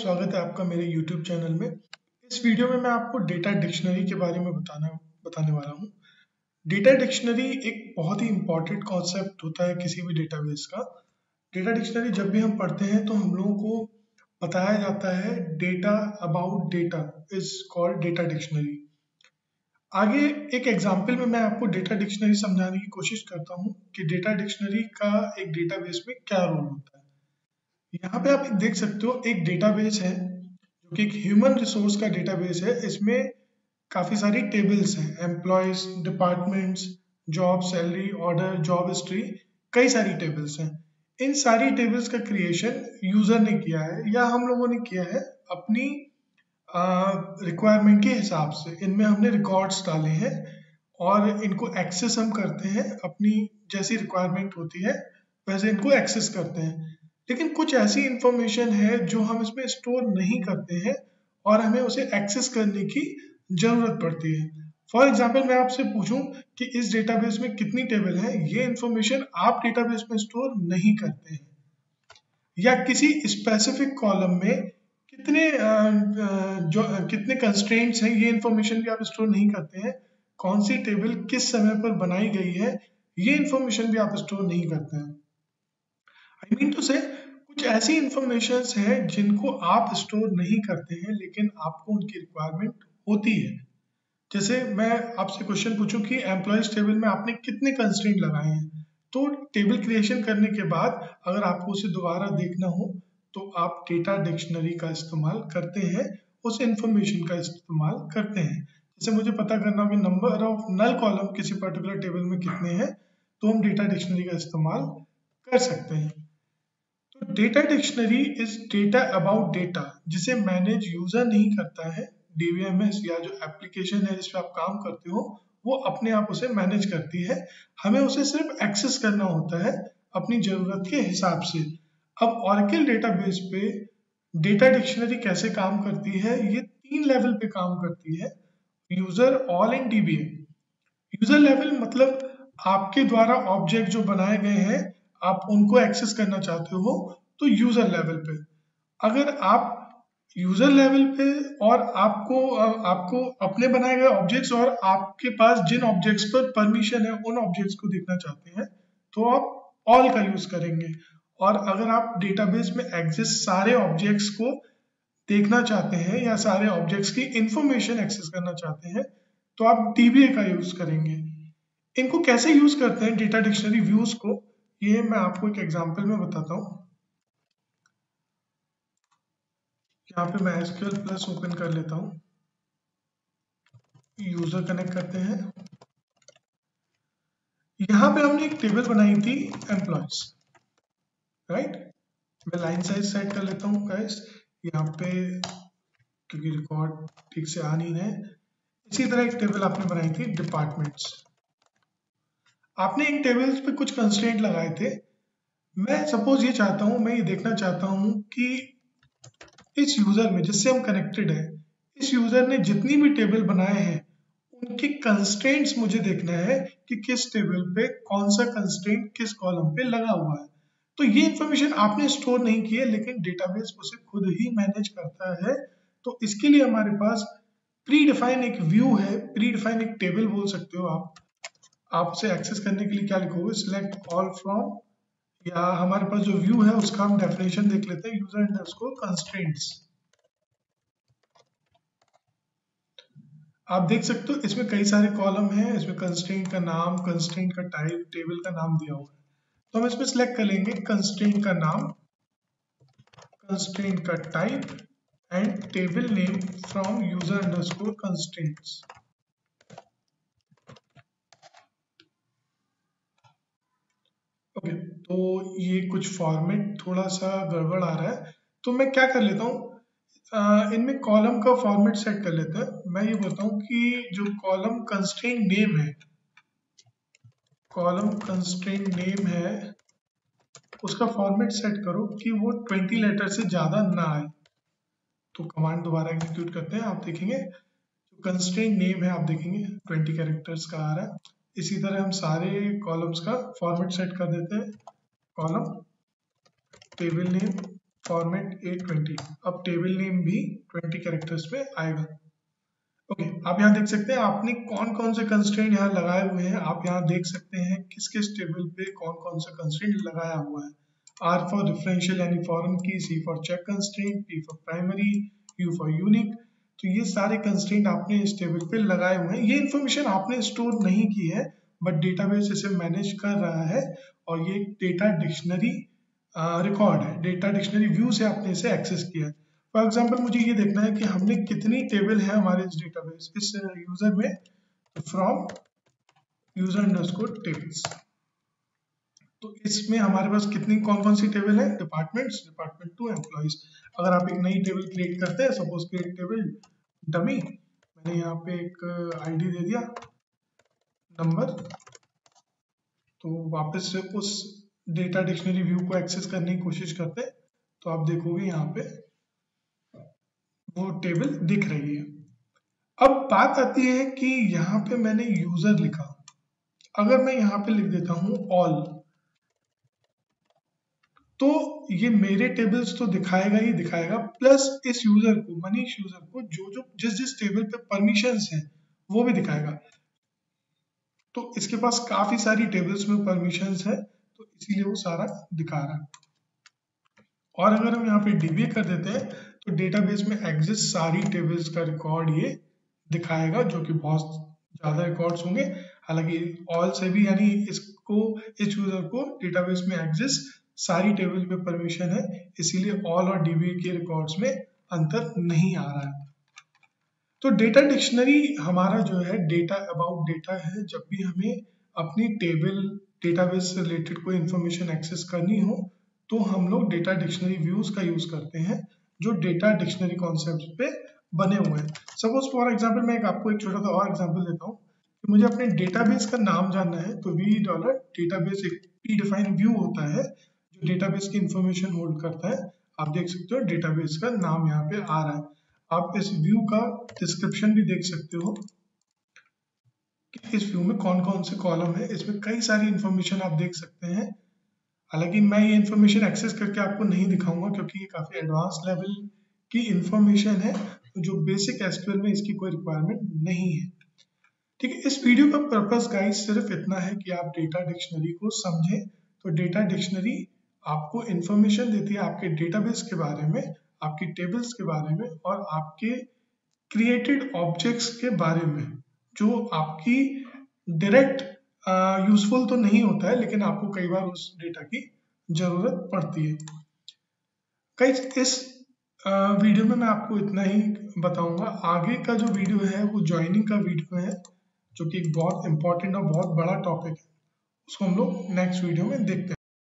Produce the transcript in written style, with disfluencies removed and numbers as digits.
स्वागत है आपका मेरे YouTube चैनल में। इस वीडियो में मैं आपको डेटा डिक्शनरी के बारे में बताने वाला हूँ। डेटा डिक्शनरी एक बहुत ही इम्पॉर्टेंट कॉन्सेप्ट होता है किसी भी डेटाबेस का। डेटा डिक्शनरी जब भी हम पढ़ते हैं तो हम लोगों को बताया जाता है data about data is called data dictionary. आगे एक एग्जाम्पल में मैं आपको डेटा डिक्शनरी समझाने की कोशिश करता हूँ कि डेटा डिक्शनरी का एक डेटाबेस में क्या रोल होता है। यहाँ पे आप देख सकते हो एक डेटाबेस है जो कि एक ह्यूमन रिसोर्स का डेटाबेस है। इसमें काफ़ी सारी टेबल्स हैं, employees, departments, job, salary, order, job history, कई सारी टेबल्स हैं। इन सारी टेबल्स का क्रिएशन यूज़र ने किया है या हम लोगों ने किया है अपनी रिक्वायरमेंट के हिसाब से। इनमें हमने रिकॉर्ड्स डाले हैं और इनको एक्सेस हम करते हैं अपनी जैसी रिक्वायरमेंट होती है वैसे इनको एक्सेस करते हैं। लेकिन कुछ ऐसी इंफॉर्मेशन है जो हम इसमें स्टोर नहीं करते हैं और हमें उसे एक्सेस करने की ज़रूरत पड़ती है। फॉर एग्जाम्पल मैं आपसे पूछूं कि इस डेटाबेस में कितनी टेबल है, ये इंफॉर्मेशन आप डेटाबेस में स्टोर नहीं करते हैं। या किसी स्पेसिफिक कॉलम में कितने कंस्ट्रेंट्स हैं, ये इंफॉर्मेशन भी आप स्टोर नहीं करते हैं। कौन सी टेबल किस समय पर बनाई गई है, ये इंफॉर्मेशन भी आप स्टोर नहीं करते हैं। आई मीन टू से कुछ ऐसी इंफॉर्मेशन हैं जिनको आप स्टोर नहीं करते हैं लेकिन आपको उनकी रिक्वायरमेंट होती है। जैसे मैं आपसे क्वेश्चन पूछूं कि एम्प्लॉयज टेबल में आपने कितने कंस्ट्रेंट लगाए हैं, तो टेबल क्रिएशन करने के बाद अगर आपको उसे दोबारा देखना हो तो आप डेटा डिक्शनरी का इस्तेमाल करते हैं, उस इंफॉर्मेशन का इस्तेमाल करते हैं। जैसे मुझे पता करना हो कि नंबर ऑफ नल कॉलम किसी पर्टिकुलर टेबल में कितने हैं, तो हम डेटा डिक्शनरी का इस्तेमाल कर सकते हैं। तो data dictionary is data about data, जिसे मैनेज यूजर नहीं करता है। डीबीएमएस या जो एप्लीकेशन है जिस पे आप काम करते हो वो अपने आप उसे मैनेज करती है। हमें उसे सिर्फ एक्सेस करना होता है अपनी जरूरत के हिसाब से। अब ऑरेकल डेटाबेस पे डेटा डिक्शनरी कैसे काम करती है, ये 3 लेवल पे काम करती है: user, all and DBM. User level मतलब आपके द्वारा ऑब्जेक्ट जो बनाए गए हैं आप उनको एक्सेस करना चाहते हो तो यूजर लेवल पे। अगर आप यूजर लेवल पे और आपको अपने बनाए गए ऑब्जेक्ट्स और आपके पास जिन ऑब्जेक्ट्स पर परमिशन है उन ऑब्जेक्ट्स को देखना चाहते हैं तो आप ऑल का यूज करेंगे। और अगर आप डेटाबेस में एग्जिस्ट सारे ऑब्जेक्ट्स को देखना चाहते हैं या सारे ऑब्जेक्ट्स की इंफॉर्मेशन एक्सेस करना चाहते हैं तो आप डीबीए का यूज करेंगे। इनको कैसे यूज करते हैं डेटा डिक्शनरी व्यूज को, ये मैं आपको एक एग्जांपल में बताता हूँ। यहाँ पे मैं एसक्यूएल प्लस ओपन कर लेता हूँ, यूजर कनेक्ट करते हैं। यहाँ पे हमने एक टेबल बनाई थी एम्प्लॉयज, राइट। मैं लाइन साइज सेट कर लेता हूँ गाइस यहाँ पे, क्योंकि रिकॉर्ड ठीक से आ नहीं है। इसी तरह एक टेबल आपने बनाई थी डिपार्टमेंट्स। आपने इन टेबल्स पे कुछ कंस्ट्रेंट लगाए थे। मैं सपोज ये चाहता हूँ, मैं ये देखना चाहता हूँ कि इस यूजर में जिससे हम कनेक्टेड है, इस यूजर ने जितनी भी टेबल बनाए हैं उनके कंस्ट्रेंट्स मुझे देखना है कि किस टेबल पे कौन सा कंस्ट्रेंट किस कॉलम पे लगा हुआ है। तो ये इंफॉर्मेशन आपने स्टोर नहीं की है लेकिन डेटाबेस उसे खुद ही मैनेज करता है। तो इसके लिए हमारे पास प्री डिफाइन एक व्यू है, प्री डिफाइन एक टेबल बोल सकते हो आप उसे एक्सेस करने के लिए क्या लिखोगे, सिलेक्ट ऑल फ्रॉम, या हमारे पास जो व्यू है उसका हम डेफिनेशन देख लेते हैं, यूजर अंडरस्कोर कंस्ट्रेंट्स। आप देख सकते हो इसमें कई सारे कॉलम हैं, इसमें कंस्ट्रेंट का नाम, कंस्ट्रेंट का टाइप, टेबल का नाम दिया हुआ है। तो हम इसमें सिलेक्ट कर लेंगे कंस्ट्रेंट का नाम, कंस्ट्रेंट का type and table name from user underscore constraints. Okay, तो ये कुछ फॉर्मेट थोड़ा सा गड़बड़ आ रहा है तो मैं क्या कर लेता हूँ, इनमें कॉलम का फॉर्मेट सेट कर लेते हैं। मैं ये बोलता हूँ कि जो कॉलम कंस्ट्रेंट नेम है, कॉलम कंस्ट्रेंट नेम है उसका फॉर्मेट सेट करो कि वो 20 लेटर से ज़्यादा ना आए। तो कमांड दोबारा एग्जीक्यूट करते हैं, आप देखेंगे जो कंस्ट्रेंट नेम है आप देखेंगे 20 कैरेक्टर्स का आ रहा है। इसी तरह हम सारे कॉलम्स का फॉर्मेट सेट कर देते हैं, column table name format A20। अब टेबल नेम भी 20 कैरेक्टर्स में आएगा। ओके, आप यहाँ देख सकते हैं आपने कौन कौन से कंस्ट्रेंट यहाँ लगाए हुए हैं। आप यहाँ देख सकते हैं किस किस टेबल पे कौन कौन सा कंस्ट्रेंट लगाया हुआ है। R फॉर डिफरेंशियल यानी foreign key, C for check constraint, P for primary, U for unique. तो ये सारे कंस्ट्रेंट आपने इस टेबल पे लगाए हुए हैं। ये इन्फॉर्मेशन आपने स्टोर नहीं की है, बट डेटाबेस इसे मैनेज कर रहा है और ये डेटा डिक्शनरी रिकॉर्ड है। डेटा डिक्शनरी व्यू से आपने इसे एक्सेस किया है। फॉर एग्जाम्पल मुझे ये देखना है कि हमने कितनी टेबल है हमारे इस डेटाबेस इस यूजर में, फ्रॉम यूजर अंडरस्कोर टेबल्स। तो इसमें हमारे पास कितनी कौन कौन सी टेबल है, डिपार्टमेंट्स, डिपार्टमेंट टू एम्प्लॉइज। अगर आप एक नई टेबल क्रिएट करते हैं, सपोज क्रिएट टेबल डमी, मैंने यहाँ पे एक आईडी दे दिया नंबर, तो वापस से उस डेटा डिक्शनरी व्यू को एक्सेस करने की कोशिश करते हैं तो आप देखोगे यहाँ पे वो टेबल दिख रही है। अब बात आती है कि यहाँ पे मैंने यूजर लिखा, अगर मैं यहाँ पे लिख देता हूँ ऑल, तो ये मेरे टेबल्स तो दिखाएगा ही दिखाएगा, प्लस इस यूजर को, मनीष यूजर को, जो जो जिस जिस टेबल पे परमिशंस हैं वो भी दिखाएगा। तो इसके पास काफी सारी टेबल्स में परमिशंस है, तो इसीलिए वो सारा दिखा रहा है। और अगर हम यहाँ पे डीबी कर देते हैं तो डेटाबेस में एग्जिस्ट सारी टेबल्स का रिकॉर्ड ये दिखाएगा, जो कि बहुत ज्यादा रिकॉर्ड्स होंगे। हालांकि ऑल से भी, यानी इसको, इस यूजर को डेटाबेस में एग्जिस्ट सारी टेबल पे परमिशन है, इसीलिए ऑल और डीबी के रिकॉर्ड्स में अंतर नहीं आ रहा है। तो डेटा डिक्शनरी हमारा जो है डेटा अबाउट डेटा है। जब भी हमें अपनी टेबल, डेटाबेस से रिलेटेड कोई इंफॉर्मेशन एक्सेस करनी हो तो हम लोग डेटा डिक्शनरी व्यूज का यूज करते हैं, जो डेटा डिक्शनरी कॉन्सेप्ट पे बने हुए हैं। सपोज फॉर एग्जांपल मैं आपको एक छोटा सा और एग्जांपल देता हूँ कि मुझे अपने डेटाबेस का नाम जानना है, तो $v डेटाबेस एक प्री डिफाइंड व्यू होता है जो डेटाबेस की इंफॉर्मेशन होल्ड करता है। आप देख सकते हो डेटाबेस का नाम यहाँ पे आ रहा है। आप इस व्यू का डिस्क्रिप्शन भी देख सकते हो कि इस व्यू में कौन कौन से कॉलम है, इसमें कई सारी इंफॉर्मेशन आप देख सकते हैं। हालांकि मैं ये इन्फॉर्मेशन एक्सेस करके आपको नहीं दिखाऊंगा क्योंकि ये काफी एडवांस लेवल की इंफॉर्मेशन है, जो बेसिक एसक्यूएल में इसकी कोई रिक्वायरमेंट नहीं है। ठीक है, इस वीडियो का पर्पस गाइस सिर्फ इतना है कि आप डेटा डिक्शनरी को समझें। तो डेटा डिक्शनरी आपको इंफॉर्मेशन देती है आपके डेटाबेस के बारे में, आपकी टेबल्स के बारे में और आपके क्रिएटेड ऑब्जेक्ट्स के बारे में, जो आपकी डायरेक्ट यूजफुल तो नहीं होता है, लेकिन आपको कई बार उस डेटा की जरूरत पड़ती है। गाइस इस वीडियो में मैं आपको इतना ही बताऊंगा। आगे का जो वीडियो है वो ज्वाइनिंग का वीडियो है, जो कि एक बहुत इंपॉर्टेंट और बहुत बड़ा टॉपिक है। उसको हम लोग नेक्स्ट वीडियो में देखते हैं।